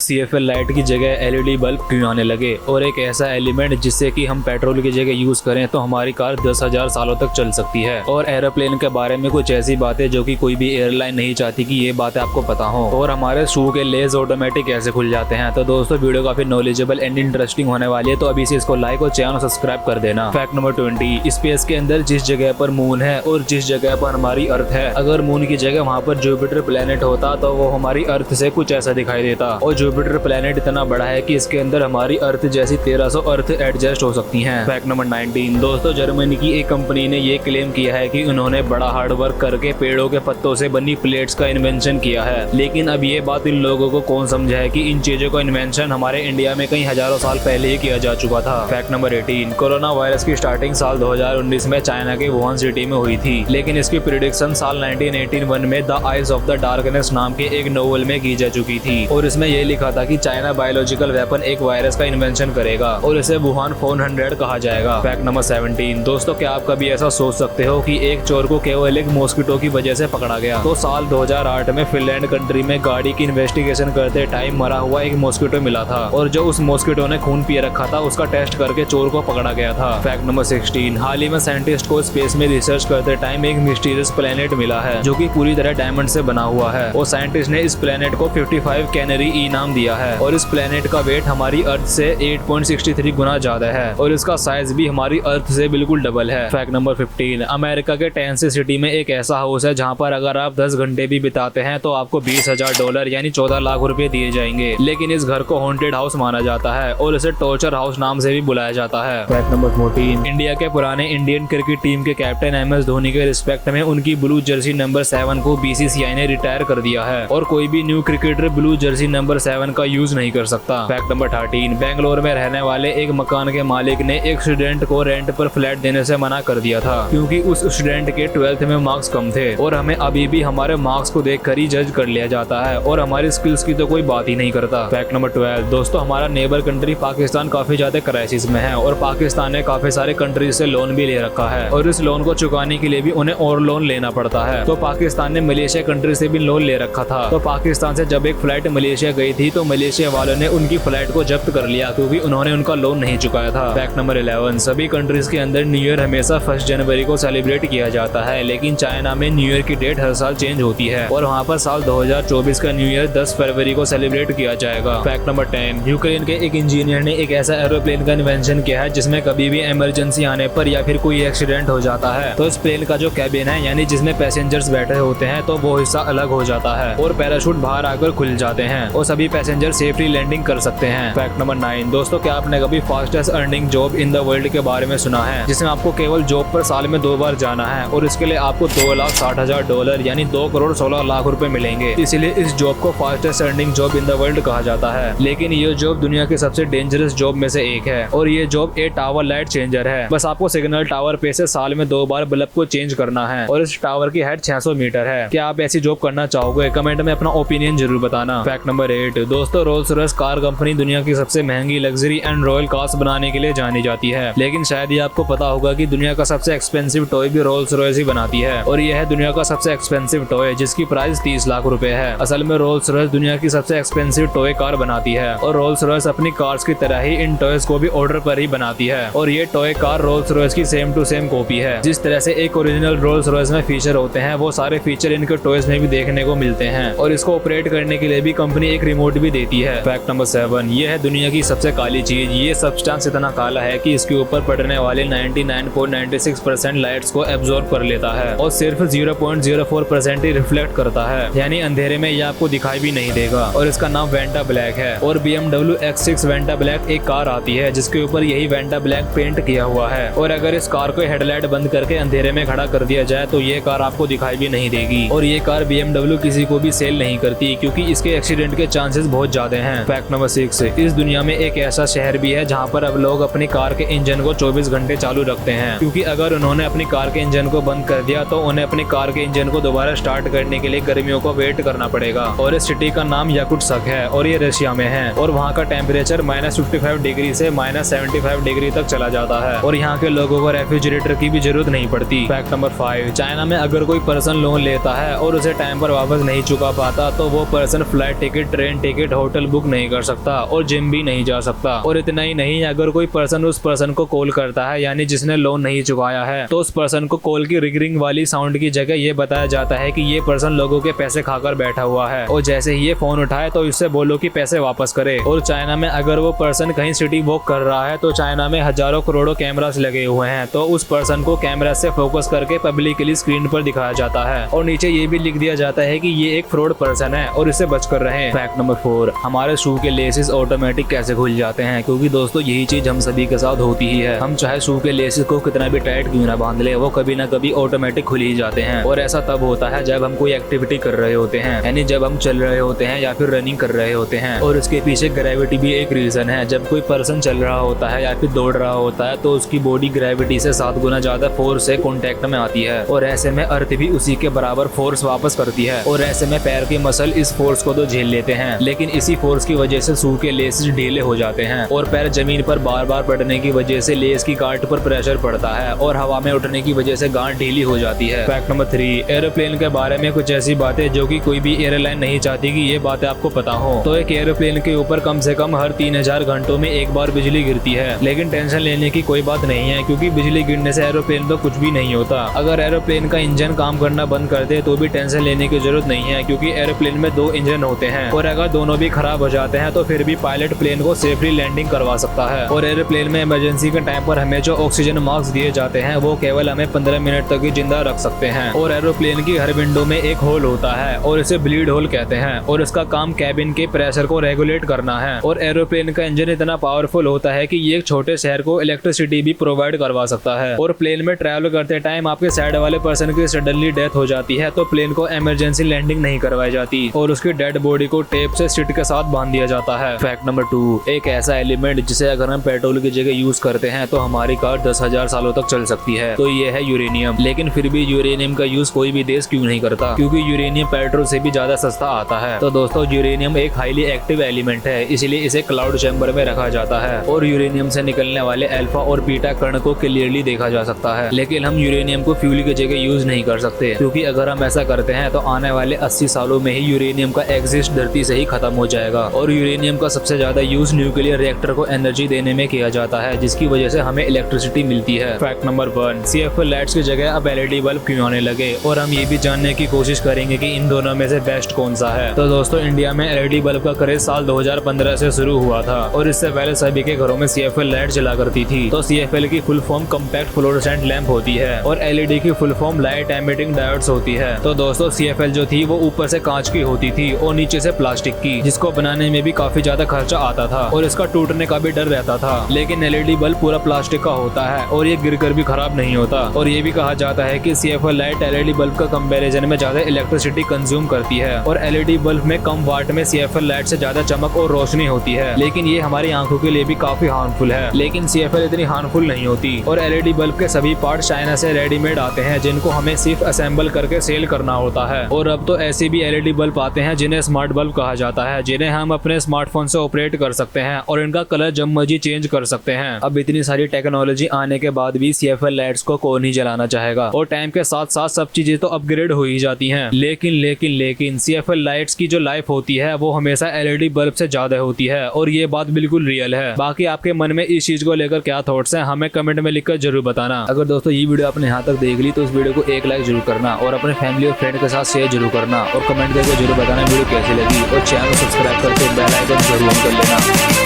CFL light की जगह LED bulb क्यों आने लगे, और एक ऐसा एलिमेंट जिससे कि हम पेट्रोल की जगह यूज करें तो हमारी कार 10,000 सालों तक चल सकती है। और एरोप्लेन के बारे में कुछ ऐसी बातें जो कि कोई भी एयरलाइन नहीं चाहती कि ये बातें आपको पता हो। और हमारे शू के लेज ऑटोमेटिक कैसे खुल जाते हैं। तो दोस्तों वीडियो काफी नॉलेजेबल एंड इंटरेस्टिंग होने वाली है, तो अभी से इसको लाइक और चैनल सब्सक्राइब कर देना। फैक्ट नंबर 20, स्पेस के अंदर जिस जगह पर मून है और जिस जगह पर हमारी अर्थ है, अगर मून की जगह वहाँ पर जुपिटर प्लेनेट होता तो वो हमारी अर्थ से कुछ ऐसा दिखाई देता। और जुपिटर प्लेनेट इतना बड़ा है कि इसके अंदर हमारी अर्थ जैसी 1300 अर्थ एडजस्ट हो सकती हैं। फैक्ट नंबर 19, दोस्तों जर्मनी की एक कंपनी ने ये क्लेम किया है कि उन्होंने बड़ा हार्ड वर्क करके पेड़ों के पत्तों से बनी प्लेट्स का इन्वेंशन किया है। लेकिन अब ये बात इन लोगों को कौन समझाए कि इन चीजों का इन्वेंशन हमारे इंडिया में कई हजारों साल पहले ही किया जा चुका था। फैक्ट नंबर 18, कोरोना वायरस की स्टार्टिंग साल 2019 में चाइना के वुहान सिटी में हुई थी, लेकिन इसकी प्रिडिक्शन साल 1981 में the eyes of the darkness नाम के एक नोवेल में की जा चुकी थी। और इसमें यह लिखा था कि चाइना बायोलॉजिकल वेपन एक वायरस का इन्वेंशन करेगा और इसे वुहान 400 कहा जाएगा। फैक्ट नंबर 17, दोस्तों क्या आप कभी ऐसा सोच सकते हो कि एक चोर को केवल एक मॉस्किटो की वजह से पकड़ा गया। तो साल 2008 में फिनलैंड कंट्री में गाड़ी की इन्वेस्टिगेशन करते टाइम मरा हुआ एक मॉस्किटो मिला था, और जो उस मॉस्किटो ने खून पिए रखा था उसका टेस्ट करके चोर को पकड़ा गया था। फैक्ट नंबर 16, हाल ही में साइंटिस्ट को स्पेस में रिसर्च करते टाइम एक मिस्टीरियस प्लेनेट मिला है जो कि पूरी तरह डायमंड से बना हुआ है। और साइंटिस्ट ने इस प्लेनेट को 55 कैनरी ई नाम दिया है, और इस प्लेनेट का वेट हमारी अर्थ से 8.63 गुना ज्यादा है, और इसका साइज भी हमारी अर्थ से बिल्कुल डबल है। फैक्ट नंबर 15, अमेरिका के टेनेसी सिटी में एक ऐसा हाउस है जहां पर अगर आप 10 घंटे भी बिताते हैं तो आपको $20,000 यानी 14 लाख रुपए दिए जाएंगे। लेकिन इस घर को हॉन्टेड हाउस माना जाता है और इसे टॉर्चर हाउस नाम से भी बुलाया जाता है। फैक्ट नंबर 14, इंडिया के पुराने इंडियन क्रिकेट टीम के कैप्टन MS धोनी के रिस्पेक्ट में उनकी ब्लू जर्सी नंबर 7 को BCCI ने रिटायर कर दिया है, और कोई भी new cricketer blue Jersey number 7 का यूज नहीं कर सकता। फैक्ट नंबर 13, बेंगलोर में रहने वाले एक मकान के मालिक ने एक स्टूडेंट को रेंट पर फ्लैट देने से मना कर दिया था, क्योंकि उस स्टूडेंट के 12th में मार्क्स कम थे। और हमें अभी भी हमारे मार्क्स को देखकर ही जज कर लिया जाता है, और हमारी स्किल्स की तो कोई बात ही नहीं करता। फैक्ट नंबर 12, दोस्तों हमारा नेबर कंट्री पाकिस्तान काफी ज्यादा क्राइसिस में है, और पाकिस्तान ने काफी सारे कंट्रीज से लोन भी ले रखा है, और इस लोन को चुकाने के लिए भी उन्हें और लोन लेना पड़ता है। तो पाकिस्तान ने मलेशिया कंट्री से भी लोन ले रखा था। तो पाकिस्तान से जब एक फ्लाइट मलेशिया गई थी तो मलेशिया वालों ने उनकी फ्लाइट को जब्त कर लिया, क्योंकि उन्होंने उनका लोन नहीं चुकाया था। फैक्ट नंबर 11, सभी कंट्रीज के अंदर न्यू ईयर हमेशा 1 जनवरी को सेलिब्रेट किया जाता है, लेकिन चाइना में न्यू ईयर की डेट हर साल चेंज होती है, और वहाँ पर साल 2024 का न्यू ईयर 10 फरवरी को सेलिब्रेट किया जाएगा। फैक्ट नंबर 10, यूक्रेन के एक इंजीनियर ने एक ऐसा एरोप्लेन का इन्वेंशन किया है जिसमें कभी भी इमरजेंसी आने पर या फिर कोई एक्सीडेंट हो जाता है तो इस प्लेन का जो कैबिन है यानी जिसमें पैसेंजर्स बैठे होते हैं तो वो हिस्सा अलग हो जाता है, और पैराशूट बाहर आकर खुल जाते हैं, और सभी पैसेंजर सेफली लैंडिंग कर सकते हैं। फैक्ट नंबर 9, दोस्तों क्या आपने कभी fastest earning job in the world के बारे में सुना है, जिसमें आपको केवल जॉब पर साल में 2 बार जाना है, और इसके लिए आपको $2,60,000 यानी 2,16,00,000 रुपए मिलेंगे। इसलिए इस जॉब को fastest earning job in the world कहा जाता है। लेकिन ये जॉब दुनिया की सबसे डेंजरस जॉब में से एक है, और ये जॉब एक टावर लाइट चेंजर है। बस आपको सिग्नल टावर पे से साल में 2 बार बल्ब को चेंज करना है, और इस टावर की हाइट 600 मीटर है। क्या आप ऐसी जॉब करना चाहोगे? कमेंट में अपना ओपिनियन जरूर बताना। फैक्ट नंबर 8, दोस्तों रोल्स रॉयस कार कंपनी दुनिया की सबसे महंगी लग्जरी एंड रॉयल कार्स बनाने के लिए जानी जाती है, लेकिन शायद ये आपको पता होगा कि दुनिया का सबसे एक्सपेंसिव टॉय भी रोल्स रॉयस ही बनाती है, और यह है दुनिया का सबसे एक्सपेंसिव टॉय जिसकी प्राइस 30 लाख रुपए है। असल में रोल्स रॉयस दुनिया की सबसे एक्सपेंसिव टॉय कार बनाती है, और रोल्स रॉयस अपनी कार्स की तरह ही इन टॉयज को भी ऑर्डर पर ही बनाती है, और ये टॉय कार रोल्स रॉयस की सेम टू सेम कॉपी है। जिस तरह से एक ओरिजिनल रोल्स रॉयस में फीचर होते हैं वो सारे फीचर इनके टॉयज में भी देखने को मिलते हैं, और इसको ऑपरेट करने के लिए भी कंपनी एक रिमोट भी देती है। फैक्ट नंबर 7, ये है दुनिया की सबसे काली चीज। ये सब्सटेंस इतना काला है कि इसके ऊपर पड़ने वाले 99.96% लाइट्स को एब्जॉर्ब कर लेता है, और सिर्फ 0.04% ही रिफ्लेक्ट करता है, यानी अंधेरे में ये आपको दिखाई भी नहीं देगा। और इसका नाम वेंटा ब्लैक है, और BMW X6 वेंटा ब्लैक एक कार आती है जिसके ऊपर यही वेंटा ब्लैक पेंट किया हुआ है, और अगर इस कार को हेडलाइट बंद करके अंधेरे में खड़ा कर दिया जाए तो ये कार आपको दिखाई भी नहीं देगी। और ये कार BMW किसी को भी सेल नहीं करती, क्योंकि इसके एक्सीडेंट के चांसेस बहुत ज्यादा हैं। फैक्ट नंबर 6, इस दुनिया में एक ऐसा शहर भी है जहाँ पर अब लोग अपनी कार के इंजन को 24 घंटे चालू रखते हैं, क्योंकि अगर उन्होंने अपनी कार के इंजन को बंद कर दिया तो उन्हें अपनी कार के इंजन को दोबारा स्टार्ट करने के लिए गर्मियों को वेट करना पड़ेगा। और इस सिटी का नाम याकुत्स्क है, और ये रशिया में है, और वहाँ का टेम्परेचर -55 डिग्री से -75 डिग्री तक चला जाता है, और यहाँ के लोगों को रेफ्रिजरेटर की भी जरूरत नहीं पड़ती। फैक्ट नंबर 5, चाइना में अगर कोई पर्सन लोन लेता है और उसे टाइम पर वापस नहीं चुका पाता तो वो person flight ticket, train ticket, hotel book नहीं कर सकता और जिम भी नहीं जा सकता। और इतना ही नहीं, अगर कोई पर्सन उस पर्सन को कॉल करता है यानी जिसने लोन नहीं चुकाया है, तो उस पर्सन को कॉल की रिंग वाली साउंड की जगह ये बताया जाता है कि ये पर्सन लोगों के पैसे खाकर बैठा हुआ है और जैसे ही ये फोन उठाए तो इससे बोलो कि पैसे वापस करे। और चाइना में अगर वो पर्सन कहीं सिटी वॉक कर रहा है तो चाइना में हजारों करोड़ों कैमरास लगे हुए हैं, तो उस पर्सन को कैमरा से फोकस करके पब्लिकली स्क्रीन पर दिखाया जाता है और नीचे ये भी लिख दिया जाता है कि ये एक फ्रॉड पर्सन है और इससे बचकर रहें। फैक्ट नंबर 4, हमारे शू के लेसेस ऑटोमेटिक कैसे खुल जाते हैं, क्योंकि दोस्तों यही चीज हम सभी के साथ होती ही है। हम चाहे शू के लेसेस को कितना भी टाइट क्यों ना बांध ले, वो कभी ना कभी ऑटोमेटिक खुल ही जाते हैं। और ऐसा तब होता है जब हम कोई एक्टिविटी कर रहे होते हैं, यानी जब हम चल रहे होते हैं या फिर रनिंग कर रहे होते हैं। और इसके पीछे ग्रेविटी भी एक रीजन है। जब कोई पर्सन चल रहा होता है या फिर दौड़ रहा होता है तो उसकी बॉडी ग्रेविटी से 7 गुना ज्यादा फोर्स से कॉन्टेक्ट में आती है और ऐसे में अर्थ भी उसी के बराबर फोर्स वापस करती है और ऐसे में पैर के मसल इस फोर्स को तो झेल लेते हैं, लेकिन इसी फोर्स की वजह से शू के लेसेस ढीले हो जाते हैं और पैर जमीन पर बार बार पड़ने की वजह से लेस की गांठ पर प्रेशर पड़ता है और हवा में उठने की वजह से गांठ ढीली हो जाती है। फैक्ट नंबर 3, एरोप्लेन के बारे में कुछ ऐसी बातें जो कि कोई भी एयरलाइन नहीं चाहती कि ये बातें आपको पता हो। तो एक एरोप्लेन के ऊपर कम से कम हर 3000 घंटों में एक बार बिजली गिरती है, लेकिन टेंशन लेने की कोई बात नहीं है क्योंकि बिजली गिरने से एरोप्लेन तो कुछ भी नहीं होता। अगर एरोप्लेन का इंजन काम करना बंद कर दे तो भी टेंशन लेने की जरूरत नहीं है क्योंकि एरोप्लेन में 2 इंजन होते हैं और अगर दोनों भी खराब हो जाते हैं तो फिर भी पायलट प्लेन को सेफली लैंडिंग करवा सकता है। और एरोप्लेन में इमरजेंसी के टाइम पर हमें जो ऑक्सीजन मास्क दिए जाते हैं वो केवल हमें 15 मिनट तक ही जिंदा रख सकते हैं। और एरोप्लेन की हर विंडो में एक होल होता है और इसे ब्लीड होल कहते हैं और इसका काम कैबिन के प्रेशर को रेगुलेट करना है। और एरोप्लेन का इंजन इतना पावरफुल होता है कि ये एक छोटे शहर को इलेक्ट्रिसिटी भी प्रोवाइड करवा सकता है। और प्लेन में ट्रैवल करते टाइम आपके साइड वाले पर्सन की सडनली डेथ हो जाती है तो प्लेन को इमरजेंसी लैंडिंग नहीं करवाई जाती और उसकी डेड बॉडी को टेप से सीट के साथ बांध दिया जाता है। फैक्ट नंबर 2, एक ऐसा एलिमेंट जिसे अगर हम पेट्रोल की जगह यूज करते हैं तो हमारी कार 10,000 सालों तक चल सकती है, तो ये है यूरेनियम। लेकिन फिर भी यूरेनियम का यूज कोई भी देश क्यों नहीं करता, क्योंकि यूरेनियम पेट्रोल से भी ज्यादा सस्ता आता है। तो दोस्तों यूरेनियम एक हाईली एक्टिव एलिमेंट है, इसलिए इसे क्लाउड चैम्बर में रखा जाता है और यूरेनियम से निकलने वाले अल्फा और बीटा कण को क्लियरली देखा जा सकता है। लेकिन हम यूरेनियम को फ्यूल की जगह यूज नहीं कर सकते क्योंकि अगर हम ऐसा करते हैं तो आने वाले 80 सालों में ही यूरेनियम का एग्जिस्ट धरती से ही खत्म हो जाएगा। और यूरेनियम का सबसे ज्यादा यूज न्यूक्लियर रिएक्टर को एनर्जी देने में किया जाता है, जिसकी वजह से हमें इलेक्ट्रिसिटी मिलती है। फैक्ट नंबर 1, CFL लाइट्स की जगह अब LED बल्ब क्यों आने लगे और हम ये भी जानने की कोशिश करेंगे कि इन दोनों में से बेस्ट कौन सा है। तो दोस्तों इंडिया में LED बल्ब का क्रेज साल 2015 से शुरू हुआ था और इससे पहले सभी के घरों में CFL लाइट जला करती थी। तो CFL की full form compact fluorescent lamp होती है और LED की full form light emitting diodes होती है। तो दोस्तों CFL जो थी वो ऊपर से कांच की होती थी और नीचे से प्लास्टिक की, जिसको बनाने में भी काफी ज्यादा खर्चा आता था और इसका टूटने का भी डर रहता था। लेकिन LED बल्ब पूरा प्लास्टिक का होता है और ये गिरकर भी खराब नहीं होता। और ये भी कहा जाता है कि CFL लाइट LED बल्ब का कंपैरिजन में ज्यादा इलेक्ट्रिसिटी कंज्यूम करती है और LED बल्ब में कम वाट में CFL लाइट से ज्यादा चमक और रोशनी होती है, लेकिन ये हमारी आंखों के लिए भी काफी हार्मफुल है। लेकिन CFL इतनी हार्मफुल नहीं होती और LED बल्ब के सभी पार्ट चाइना से रेडीमेड आते हैं जिनको हमें सिर्फ असेंबल करके सेल करना होता है। और अब तो ऐसे भी LED बल्ब आते हैं जिन्हें स्मार्ट बल्ब कहा जाता है, जिन्हें हम अपने स्मार्टफोन से ऑपरेट कर सकते हैं और इनका कलर जब मर्जी चेंज कर सकते हैं। अब इतनी सारी टेक्नोलॉजी आने के बाद भी CFL लाइट्स को कौन ही जलाना चाहेगा और टाइम के साथ साथ सब चीजें तो अपग्रेड हो ही जाती हैं। लेकिन CFL लाइट्स की जो लाइफ होती है वो हमेशा LED बल्ब से ज्यादा होती है और ये बात बिल्कुल रियल है। बाकी आपके मन में इस चीज को लेकर क्या थॉट्स हैं हमें कमेंट में लिखकर जरूर बताना। अगर दोस्तों ये वीडियो आपने यहाँ तक देख ली तो इस वीडियो को एक लाइक जरूर करना और अपने फैमिली और फ्रेंड के साथ शेयर जरूर करना और कमेंट करके जरूर बताना वीडियो कैसी लगी और चैनल को सब्सक्राइब करके बेल आइकन जरूर ऑन कर लेना।